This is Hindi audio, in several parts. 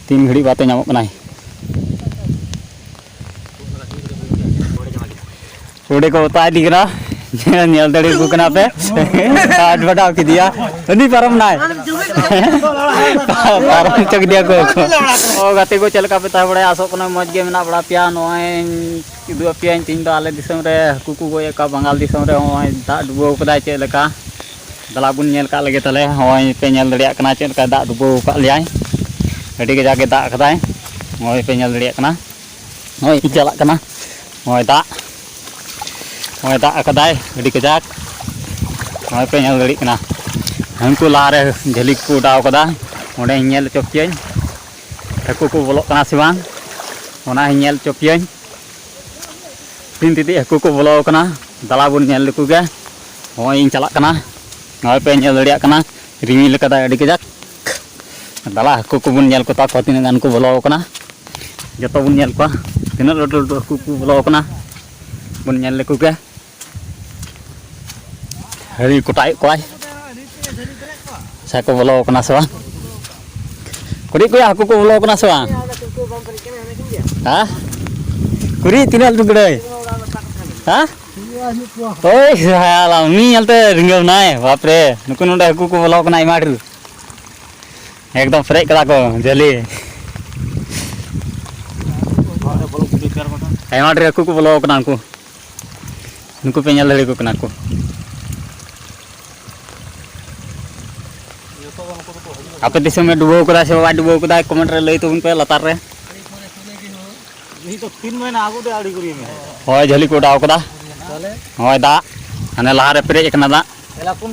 तीन घड़ी बातें नामक कनाई उड़े को बता दी कना नेल दड़ी को कना पे आज बटाव की दिया नहीं परम नाय परम चक दिया को ओ गाते को चलका पे ता बड़े आसो कना मज गे मेना बड़ा पिया नोय इदु पिया तीन दो आले दिसम रे कुकु को का बंगाल दिसम रे होय दा डुबो कदा चे लका दलाबुन नेल का लगे तले होय पे नेल दड़िया कना चे लका दा डुबो का लियाय अडी के जाके दा कदाय होय पे नेल दड़िया कना होय चला कना होय दा कदाय अडी के जाक होय पे नेल दड़ी कना हमको लारे झली को डाव कदा ओडे नेल चोपियन हकु को बोलो कना से बांग ओना नेल चोपियन तीन तिति हकु को बोलो कना दलाबुन नेल लकु गे होय इन चला कना होय पे नेल दड़िया कना रिमिल कदा अडी के जाक दला हकु को बुन नेल को ता तीन गान को बोलो कना जतो बुन नेल को तीन लटु लटु हकु को बोलो कना बुन नेल लकु गे हरी कोटाई कोई साको बोलो कना से बांग कुड़ी को हकु को बोलो कना से बांग हां कुड़ी तीनल टुकड़े हां ओए साला मी हलते रिंगल नाय बाप रे नुकु नोडे हकु को बोलो कना इमाडरु एकदम फ्रेक करा को जली इमाडरु हकु को बोलो कना को नुकु पे नेल दड़ी को कना को आपे दिसम में डुबो कदा से बाबा डुबो कदा कमेंट रे लई तुन पे लतार रे नहीं तो 3 महीना आगु दे आड़ी करी में होय झली को डाव कदा होय दा अने लारे पेरे एकना दा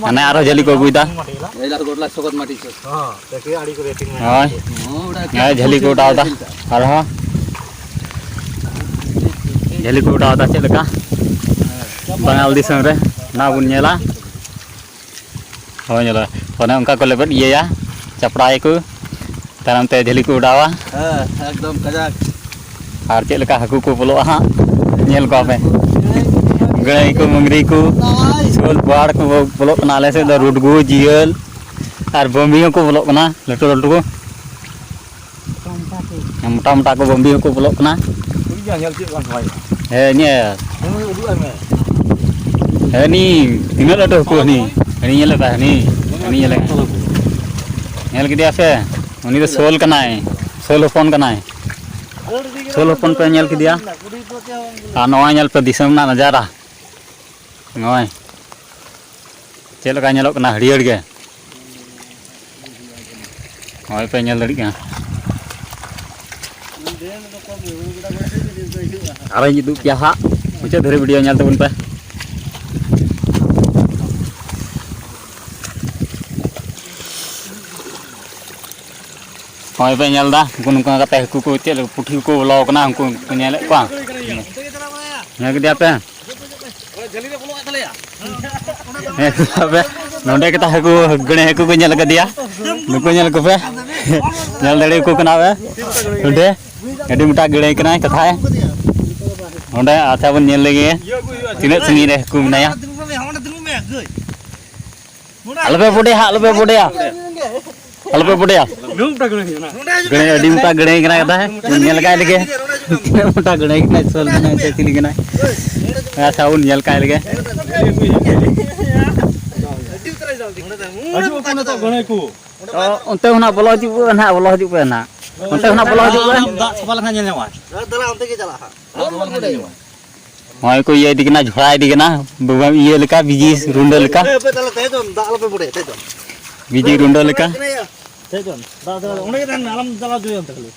अने आरो झली को गुइदा एलार गोडला सगत माटी छ हां देखे आड़ी करे 3 महीना होय झली को डाव दा आरो झली को डाव दा चेल का बंगाल दिसम रे ना बुन नेला होय नेला ओने उनका को लेबत ये या चपड़ाई को तारम ते झली को उड़ावा एकदम कजाक और चेल का हकु को बोलो हां नेल को पे गड़ई को मंगरी को सोल बाड़ को बोलो कनाले से द रुडगु जियल और बम्बियो को बोलो कना लटो लटो को मोटा मोटा को बम्बियो को बोलो कना नेल चे बान भाई हे ने हे नी तीन लटो को नी नेल बा नी नेल नेल के दिया से उनी तो सोल कनाय सोल होपन कनाय सोल होपन पे नेल के दिया आ नवा नेल पे दिसम ना नजारा नय चेल का नेलो कना हरियर गे होय पे नेल दड़ी का अरे जिदु क्या हा मुझे धरे वीडियो नेल तबन पे होय पे नेल दा कुन का कते हकु को चेल पुठी को बोलो कना हमको नेल को ने के दिया पे झली रे बोलो तले या अबे नोंडे के ता हकु गणे हकु को नेल के दिया नुको नेल को पे नेल दड़े को कना बे नोंडे एडी मोटा गणे कना कथा है नोंडे आथा बन नेल लगे तिने संगी रे हकु मनाया अलबे बोडे गणे अडी मोटा गणे कना कथा है नेल का लगे तिने मोटा गणे कना सोल कना चेली कना ऐसा उन नेल का लगे अजू कोना तो गणे को ओंते होना बोलो हजू पे ना ओंते होना बोलो हजू पे दा सफा लखा नेल न्यावा दला ओंते के चला होय को ये दिकना झोड़ा दिकना बबा ये लका बिजी रुंडो लका पे तले ते जोन दा पे बुडे ते जोन बिजी रुंडो लका ते जोन दा ओने के नालम चला जो ओंते खले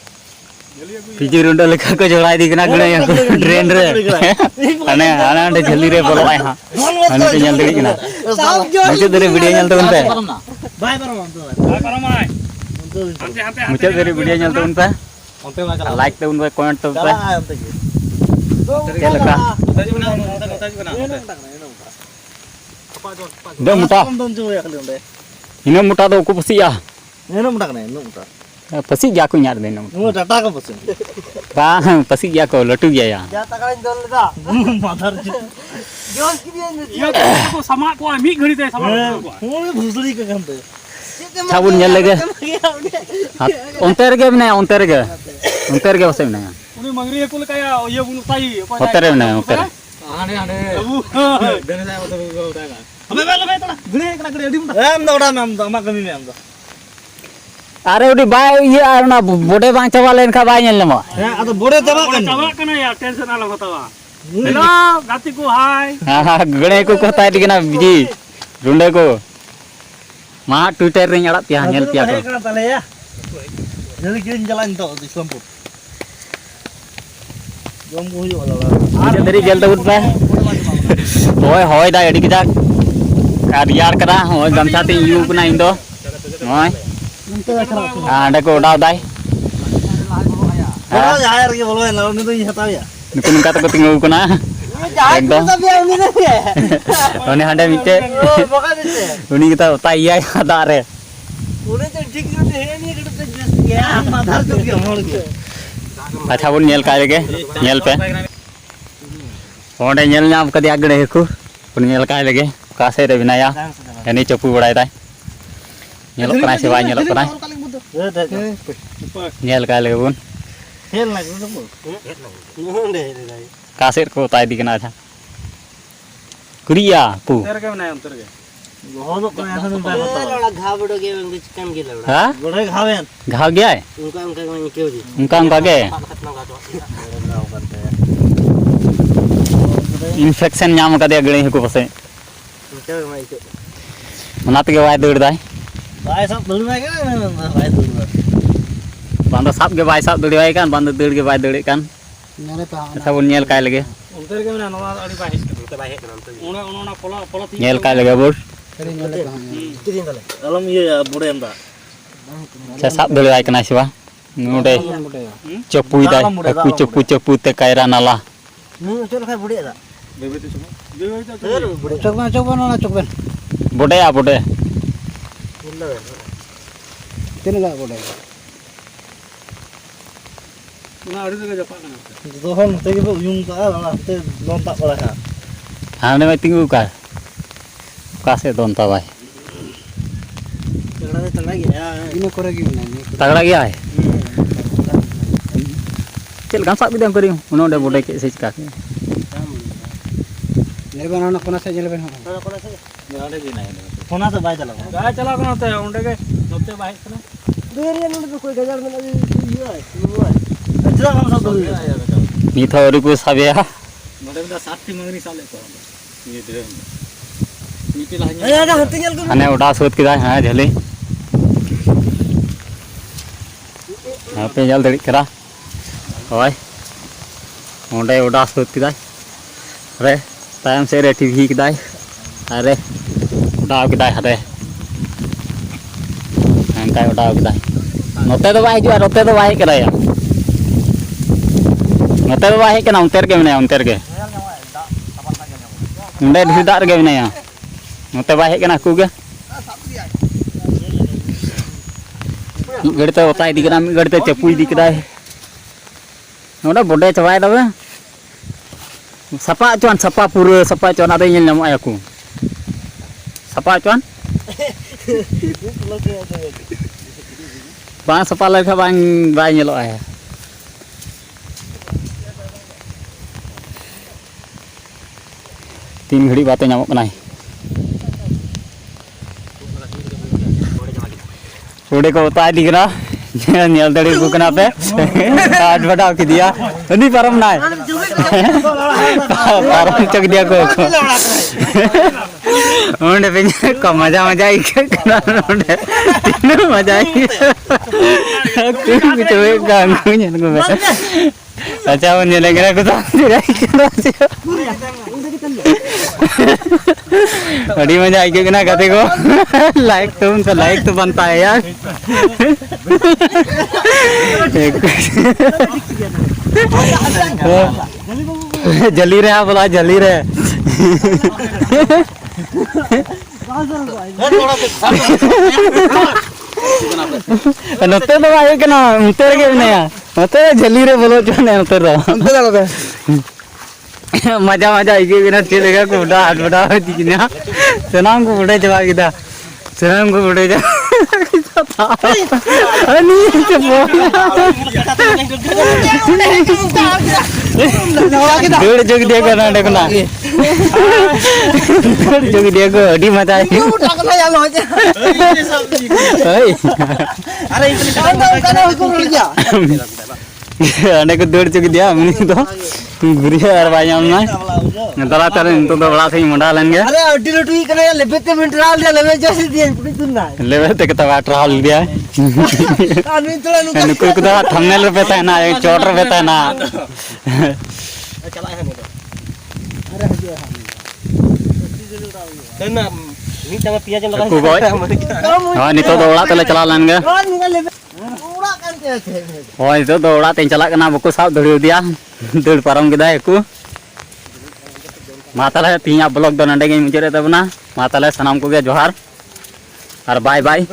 बिजी रुंडो लका को झोड़ा दिकना गणे ड्रेन रे अने आना झली रे बोलो आय हां अने पे नेल दड़ी कना मुझे दरे वीडियो नेल तो उनपे बाय परम आय मुझे दरे वीडियो नेल तो उनपे लाइक तो उनपे कमेंट तो उनपे चलका दे मोटा इन मोटा दो को पसिया इन मोटा कने इन मोटा पसी गया को यार देना वो डाटा का पसी बा पसी गया को लटू गया या जा तकड़न दल दा माधर जोन की ये को समा को मी घड़ी ते समा को भूसड़ी के कंते छाबुन नेल लगे onte rege menaya onte rege bose menaya uni mangri aku kaya iya bulu tai hote re menaya hote re ane abu dene saya motor ko udah kan abe tala gune kena gede adi muta am da udah am da amak kami am da are udi bay ye arna bode bang chaba len kha bay nyel lemo ado bode chaba kana ya tension ala hotawa hello gati ko hai ha gune ko kota digina biji runde ko ma twitter ring adak pia nyel pia ko kana tale ya jadi kirim jalan to di Islampur jom ko huyo ala dari gel tabut pa hoy dai adi kita kariyar kada hoy gamsa ti yu kuna indo hoy anda ko udaw dai bolo jair ke bolo na uni to hataw ya nukun kata ko tingu kuna ekdom tapi uni na ya oni hande mitte uni kita utai ya ada re uni to ठीक से है नहीं कि तो जस्ट गया माधर तो के मोड़ के अच्छा बोल नेल का लगे नेल पे ओंडे नेल नाम कदी आगड़े हेकु उन नेल का लगे कासे रे बिनाया एनी चपू बड़ाय ताय नेल कना से बाय नेल कना नेल का लगे बुन खेल ना तो ओंडे रे कासे को ताय दिकना था कुरिया पू तेरे के बनाए अंतर के बहुत को ऐसा नहीं लोड़ा घाव बड़ो के उनके चिकन के लोड़ा हां बड़े खावे घाव गया है उनका में क्यों जी उनका के खत्म का तो इन्फेक्शन नाम कदे अगड़े हेकु पसे चल मैं तो मनात के वाय दौड़ दाय भाई सब दूर में के भाई दूर बांदा साब के बाय साब दौड़ वाय कान बांदा दौड़ के बाय दौड़े कान मेरे पे अच्छा बोल नेल काय लगे अंतर के ना नवा अड़ी बाहिस के बाहिस उना उना पोला नेल काय लगे बोल किदिन तले अलम ये बुढ़े अंदा अच्छा साब दौड़ वाय कना सिवा नोडे चपुई दाय चपू चपू ते कायरा नाला नु चल खाय बुढ़े दा बेबे तो बुढ़े चोकबन ना चोकबन बोडे आ बोडे तीन ला बुढ़े उना अड़ी के जपा ना दोहन ते के यूं का ना ते लोन ता पड़ा है हमने में तिंगु का कासे दोनता भाई तगड़ा गया इन करे की ना तगड़ा गया है चल गांसा भी दम करियो उन्होंने बोडे के से का नेबन ना कोना से जेलबन हो कोना से गाड़े भी नहीं कोना से बाय चला कोना ते उंडे के नोते बाय चला देरिया न तो कोई गजार में ये है अच्छा हम सब नी थोड़ी को साबिया नोडे में 60 मंगनी साले को ये दे नीचे ला ए ना हट चल को अने उड़ा सोत किदा हां झले हां पे जल दड़ी करा होय ओंडे उड़ा सोत किदा रे टाइम से रे टीवी किदा अरे उड़ा किदा हरे अंका उड़ा किदा नोते तो बाय जो नोते तो बाय करा या नोते तो बाय कना उनतेर के मने उनतेर के उंडे ढिदार के मने या नोते बाय कना कुगे गड़ते होता है दिकरा में गड़ते चपुई दिकरा है नोडा बोडे चवाय दबे सपा चोन सपा पूरे सपा चोन आदे नेल नाम आया को सपा चोन बांग सपा लेखा बांग बाय नेलो आया तीन घड़ी बातें नामक कनाय थोड़े को होता है दिकरा नेल दड़ी को कना पे आठ बटा के दिया नहीं परम ना परम चक दिया को ओंडे पे को मजा मजा आई के कना ओंडे तीन मजा आई तू कुछ वे गांगु नेन को अच्छा वो नेले गरा को तो आई के ना बड़ी मजा आई के ना कहते को लाइक तो उनका लाइक तो बनता है यार जली रहे आप बोला जली रहे नोते तो आए के ना उनते के नहीं नोते जली रहे बोलो जो नहीं नोते तो मजा मजा आई के बिना चलेगा को उड़ा हाथ उड़ा दिखना सनाम को उड़े जवा किदा सनाम को उड़े जा Ani cepol. Dud jog dia kana dekna. Dud jog dia ko adi mata. udah kena yang lo aja. Hei. अरे इतनी Karena hukum kerja. Ane ko dud jog dia mini to. Guriya ar bayam na. Tara tara into to bada thai munda len ge. अरे अड्डी लटू ही कने लेबे ते मिनटराल दे लेबे जैसे दिए पुरी तुना Lebe te kata water hall dia. आदमी तोड़ा नुका Nukul ko da thumbnail pe ta na, ek chotter pe ta na. चला है नहीं अरे हदिया तो ना नी तंग पिया जम लगा Aku boy. Oh nito do orat tele chala len ge. कौन निकल लेबे पूरा kan थे Oh itu do orat ten chala kana buku sab duriu dia. Dur param kida aku. Matale tinya blog do nande ge mujere tabna. Matale sanam ko ge johar. Ar bye bye.